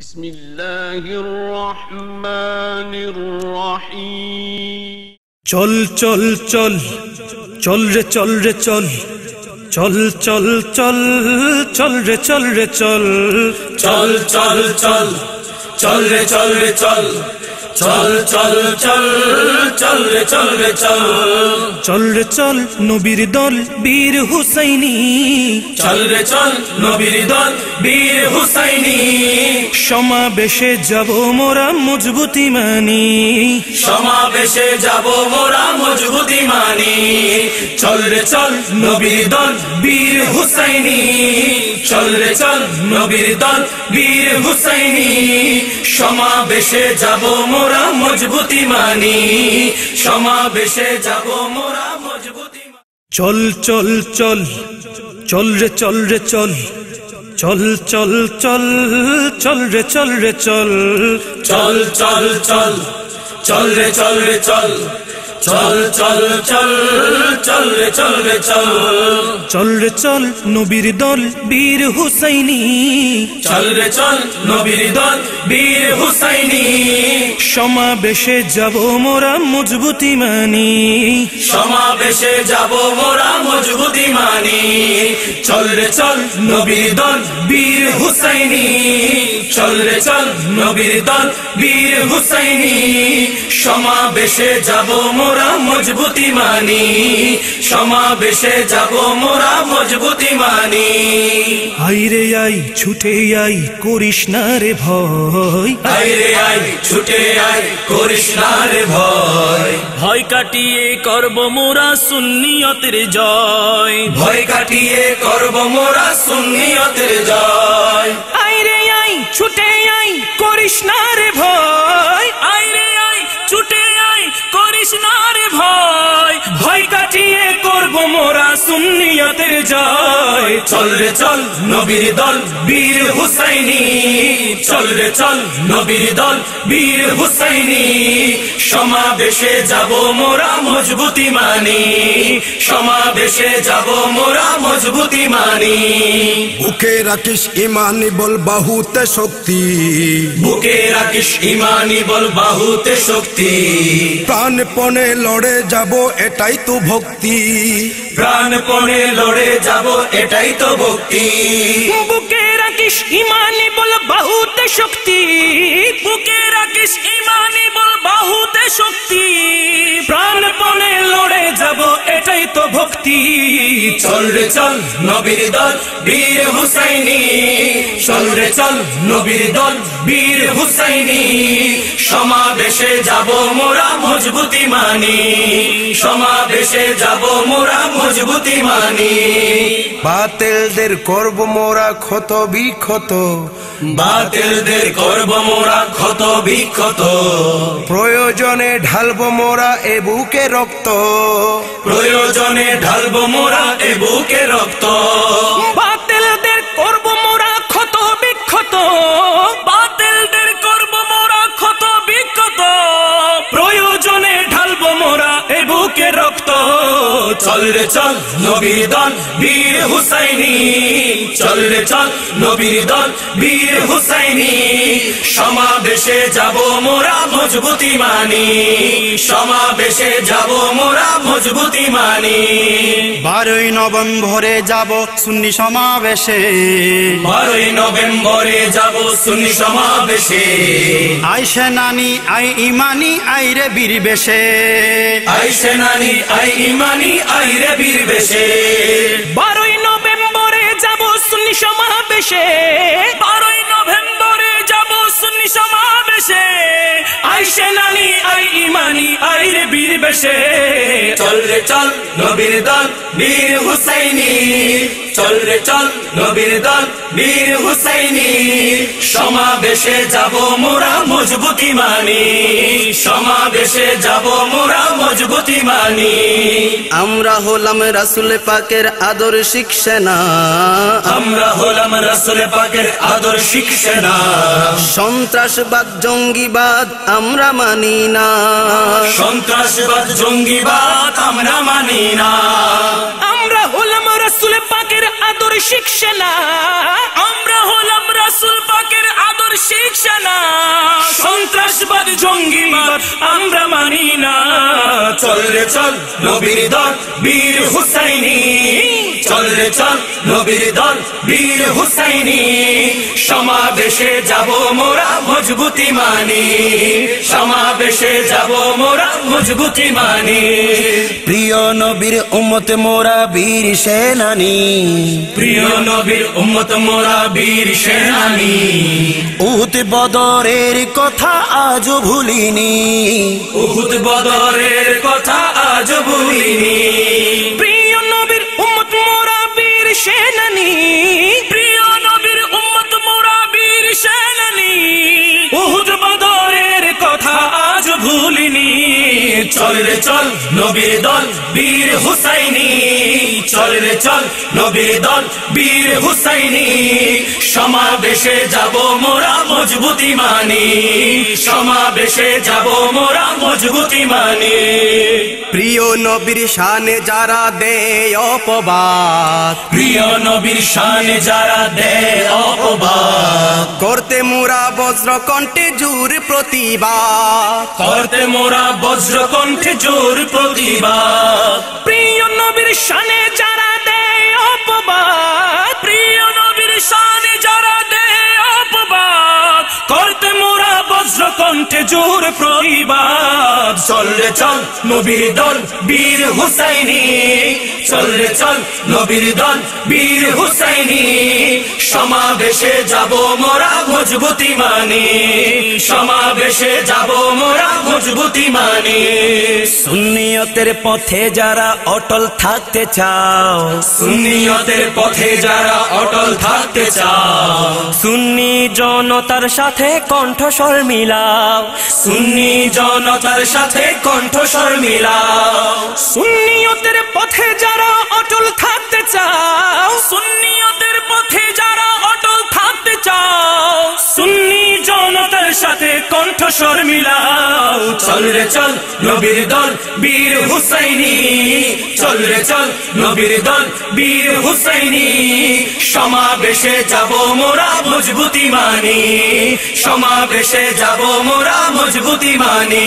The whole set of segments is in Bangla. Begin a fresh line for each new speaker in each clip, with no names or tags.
বিসমিল্লাহির রহমানির রহিম।
চল চল চল চল রে চল রে চল চল চল চল চল রে চল রে চল
চল চল চল চল রে চল রে চল চল চল চল চল রে চল রে চল
চল রে চল নবীর দল বীর হুসাইনি
চল রে চল নবীর দল বীর হুসাইনি
সমাবেশে যাব মোরা মজবুতি মানি
সমাবেশে যাব মোরা মজবুতি মানি চল রে চল নবীর দল বীর হুসাইনি চল রে চল নবীর দল বীর হুসাইনি সমাবেশে যাব মোরা মজবুতি মানি সমাবেশে যাব মোরা মজবুতি
চল চল চল চল রে চল রে চল চল চল চল চল রে চল রে চল
চল চল চল চল রে চল রে চল চল চল চল চল রে চল রে চল
চল রে চল নবীর দল বীর হুসাইনি
চল রে চল নবীর দল বীর হুসাইনি
সমাবেশে যাব মোরা মজবুতি মানি
সমাবেশে যাব মোরা মজবুতি মানি চল রে চল নবীর দল বীর হুসাইনি চল রে চল নবীর দল বীর হুসাইনি সমাবেশে যাব মোরা মজবুতি মানি সমাবেশে যাব মোরা মজবুতি মানি
আইরে আই ছুটে আই করিস না রে ভয়
আইরে আই ছুটে আই করিস না রে ভয়
ভয় কাটিয়ে করব মোরা সুন্নিয়তের জয়
ভয় কাটিয়ে করব মোরা সুন্নিয়তের জয়
আইরে আই ছুটে আই করিস না রে ভয়
আইরে আই ছুটে আই করিস না রে ভয়
ভয় কাটিয়ে করব মোরা সুন্নিয়তের জয়
চল রে চল নবীর দল বীর হুসাইনি চল রে চল নবীর দল বীর হুসাইনি সমাবেশে যাব মোরা মজবুতি মানি সমাবেশে যাব মোরা মজবুতি মানি
বুকে রাখিস ইমানি বল বাহুতে শক্তি
বুকে রাখিস ইমানি বল বাহুতে শক্তি
প্রাণপণে লড়ে যাব এটাই তো ভক্তি
প্রাণপণে লড়ে যাব এটাই তো ভক্তি
বুকে রাখিস ইমানি বল বাহুতে শক্তি
বুকে রাখিস ইমানি বল বাহুতে শক্তি
প্রাণপণে লড়ে যাব এটাই তো ভক্তি
চল রে চল নবীর দল বীর হুসাইনি চল রে চল নবীর দল বীর হুসাইনি সমাবেশে যাব মোরা মজবুতি মানি সমাবেশে যাব মোরা মজবুতি মানি
বাতিলদের করব মোরা ক্ষত বিক্ষত
বাতিলদের করব মোরা ক্ষত বিক্ষত
প্রয়োজনে ঢালব মোরা এ বুকে রক্ত
প্রয়োজনে ঢালব মোরা এ বুকে রক্ত
বাতিলদের করব মোরা ক্ষত বিক্ষত
বাতিলদের করব মোরা ক্ষত বিক্ষত
প্রয়োজনে ঢালব মোরা এ বুকে রক্ত
চল রে চল নবীর দল বীর হুসাইনি চল রে চল নবীর দল বীর হুসাইনি সমাবেশে যাব মোরা মজবুতি মানি সমাবেশে যাব মোরা মজবুতি মানি
12ই নভেম্বরে যাব সুন্নি সমাবেশে
12ই নভেম্বরে যাব সুন্নি সমাবেশে
আই সেনানি আই ইমানি আই রে বীর বেশে
আই সেনানি আই ইমানি আই রে বীর বেশে
12ই নভেম্বরে যাব সুন্নি সমাবেশে
12ই নভেম্বরে যাব সুন্নি সমাবেশে
আই সেনানি আই ইমানি আই রে বীর বেশে
চল রে চল নবীর দল বীর হুসাইনি চল রে চল নবীর দল বীর হুসাইনি সমাবেশে যাব মোরা মজবুতি মানি সমাবেশে যাব মোরা মজবুতি মানি
আমরা হলাম রাসূল পাকের আদর্শিক সেনা
আমরা হলাম রাসূল পাকের আদর্শিক সেনা
সন্ত্রাসবাদ জঙ্গিবাদ আমরা মানি না
সন্ত্রাসবাদ জঙ্গিবাদ আমরা মানি না
আমরা হলাম রাসূল পাকের আদর্শিক সেনা
আমরা হলাম রাসূল পাকের আদর্শিক সেনা সন্ত্রাসবাদ জঙ্গিবাদ আমরা মানি না
চল রে চল নবীর দল বীর হুসাইনি চল রে চল নবীর দল বীর হুসাইনি সমাবেশে যাব মোরা মজবুতি মানি সমাবেশে যাব মোরা মজবুতি মানি
প্রিয় নবীর উম্মত মোরা বীর সেনানী
প্রিয় নবীর উম্মত মোরা বীর সেনানী
উহুদ বদরের কথা আজ ভুলিনি
উহুদ বদরের কথা আজ ভুলিনি
প্রিয় নবীর উম্মত মোরা বীর সেনানী প্রিয় নবীর উম্মত মোরা বীর সেনানী উহুদ বদরের কথা আজ ভুলিনি
চল রে চল নবীর দল বীর হুসাইনি চল রে চল নবীর দল বীর হুসাইনি সমাবেশে যাব মোরা মজবুতি মানি সমাবেশে যাব মোরা মজবুতি মানি
প্রিয় নবীর শানে যারা দেয় অপবাদ
প্রিয় নবীর শানে যারা দেয় অপবাদ
করতে মোরা বজ্র কণ্ঠে জোর প্রতিবাদ
করতে মোরা বজ্র কণ্ঠে জোর প্রতিবাদ
প্রিয় নবীর শানে যারা দেয় অপবাদ প্রিয় নবীর শানে যারা দেয় অপবাদ করতে মোরা বজ্র কণ্ঠে জোর প্রতিবাদ
চল রে চল নবীর দল বীর হুসাইনি চল রে চল নবীর দল বীর হুসাইনি সমাবেশে যাব মোরা মজবুতি মানি সমাবেশে যাব মোরা মজবুতি মানি
সুন্নিয়তের পথে যারা অটল থাকতে চাও
সুন্নিয়তের পথে যারা অটল থাকতে চাও
সুন্নি জনতার সাথে কণ্ঠস্বর মিলাও
সুন্নি জনতার সাথে কণ্ঠস্বর মিলাও
সুন্নিয়তের পথে যারা অটল থাকতে চাও সুন্নিয়তের পথে যারা অটল থাকতে চাও সুন্নি জনতার সাথে কণ্ঠস্বর মিলাও
চল রে চল নবীর দল বীর হুসাইনি চল রে চল নবীর দল বীর হুসাইনি সমাবেশে যাব মোরা মজবুতি মানি সমাবেশে যাব মোরা মজবুতি মানি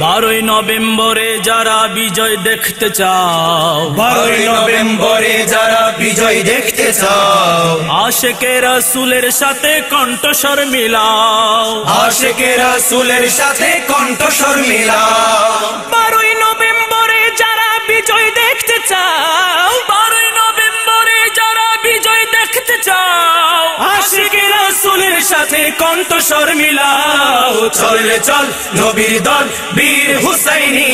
12 নভেম্বরে যারা বিজয় দেখতে চাও
12 নভেম্বরে যারা বিজয় দেখতে চাও
আশিকে রাসূলের সাথে কণ্ঠস্বর মিলাও
আশিকে রাসূলের সাথে কণ্ঠস্বর মিলাও
12 নভেম্বরে যারা বিজয় দেখতে চাও 12 নভেম্বরে যারা বিজয় দেখতে চাও আশিকে রাসূলের সাথে কণ্ঠস্বর মিলাও
চল রে চল নবীর দল বীর হুসাইনি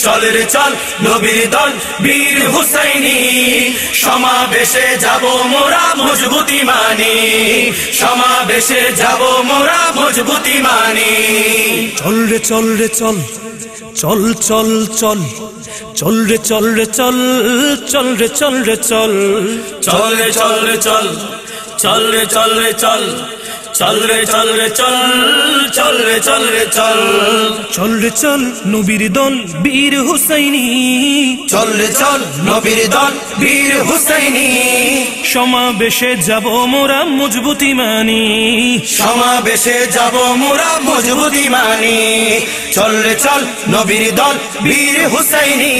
চল রে চল নবীর দল বীর হুসাইনি সমাবেশে যাব মোরা মজবুতি মানি সমাবেশে যাব মোরা মজবুতি মানি
চল রে চল রে চল চল চল চল চল রে চল রে চল চল রে চল রে চল
চল রে চল রে চল চল রে চল রে চল চল রে চল রে চল চল রে চল রে চল
চল রে চল নবীর দল বীর হুসাইনি
চল রে চল নবীর দল বীর হুসাইনি
সমাবেশে যাব মোরা মজবুতি মানি
সমাবেশে যাব মোরা মজবুতি মানি চল রে চল নবীর দল বীর হুসাইনি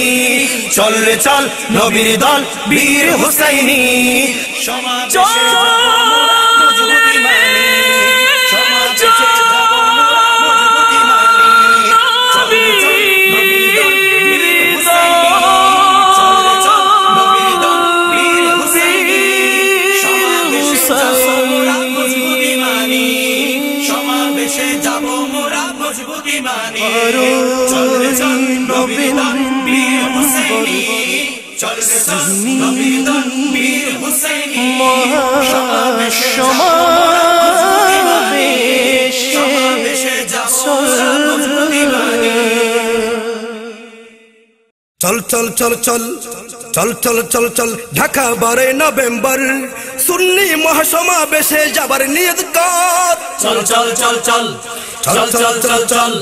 চল রে চল নবীর দল বীর হুসাইনি সমাবেশে যাব মোরা মজবুতি মানি সমাবেশে যাব মোরা মজবুতি মানি চল রে চল নবীর দল বীর হুসাইনি চল রে চল নবীর দল বীর হুসাইনি সমাবেশে যাব মোরা মজবুতি মানি
চল চল চল চল চল চল চল চল ঢাকা 12 নভেম্বর সুন্নি মহাসমাবেশে যাবার নিয়ত কর
চল চল চল চল চল চল চল চল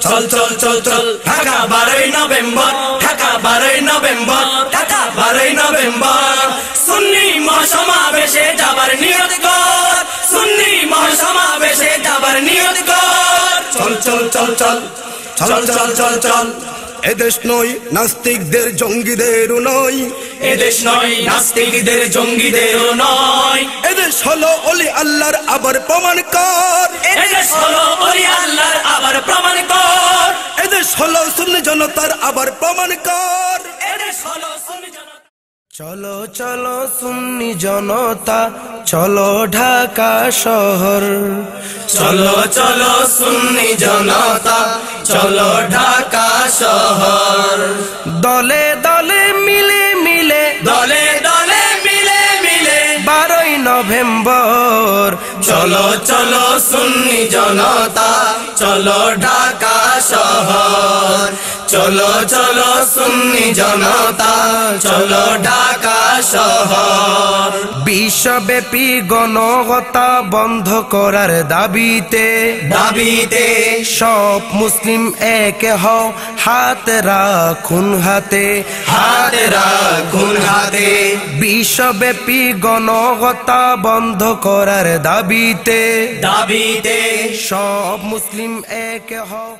চল চল চল চল ঢাকা 12 নভেম্বর ঢাকা 12 নভেম্বর ঢাকা 12 নভেম্বর সুন্নি মহাসমাবেশে যাবার নিয়ত কর সুন্নি মহাসমাবেশে আবার নিয়ত কর চল চল চল চল চল চল চল চল
এদেশ নয় নাস্তিকদের জঙ্গিদেরও নয়
এদেশ নয় নাস্তিকদের জঙ্গিদেরও নয়
এদেশ হলো ওলি আল্লাহর আবার প্রমাণ কর
এদেশ হলো ওলি আল্লাহর আবার প্রমাণ কর
এদেশ হলো সুন্নি জনতার আবার প্রমাণ কর
এদেশ হলো সুন্নি জনতা
চলো চলো সুন্নি জনতা চলো ঢাকা শহর
চলো চলো সুন্নি জনতা চলো ঢাকা শহর
দলে দলে মিলে মিলে
দলে দলে মিলে মিলে
12ই নভেম্বর
চলো চলো সুন্নি জনতা চলো ঢাকা শহর চলো চলো সুন্নি জনতা চলো ঢাকা শহর
বিশ্বব্যাপী গণহত্যা বন্ধ করার দাবিতে
দাবিতে
সব মুসলিম এক হও হাত রাখুন হাতে
হাত রাখুন হাতে
বিশ্বব্যাপী গণহত্যা বন্ধ করার দাবিতে
দাবিতে
সব মুসলিম এক হও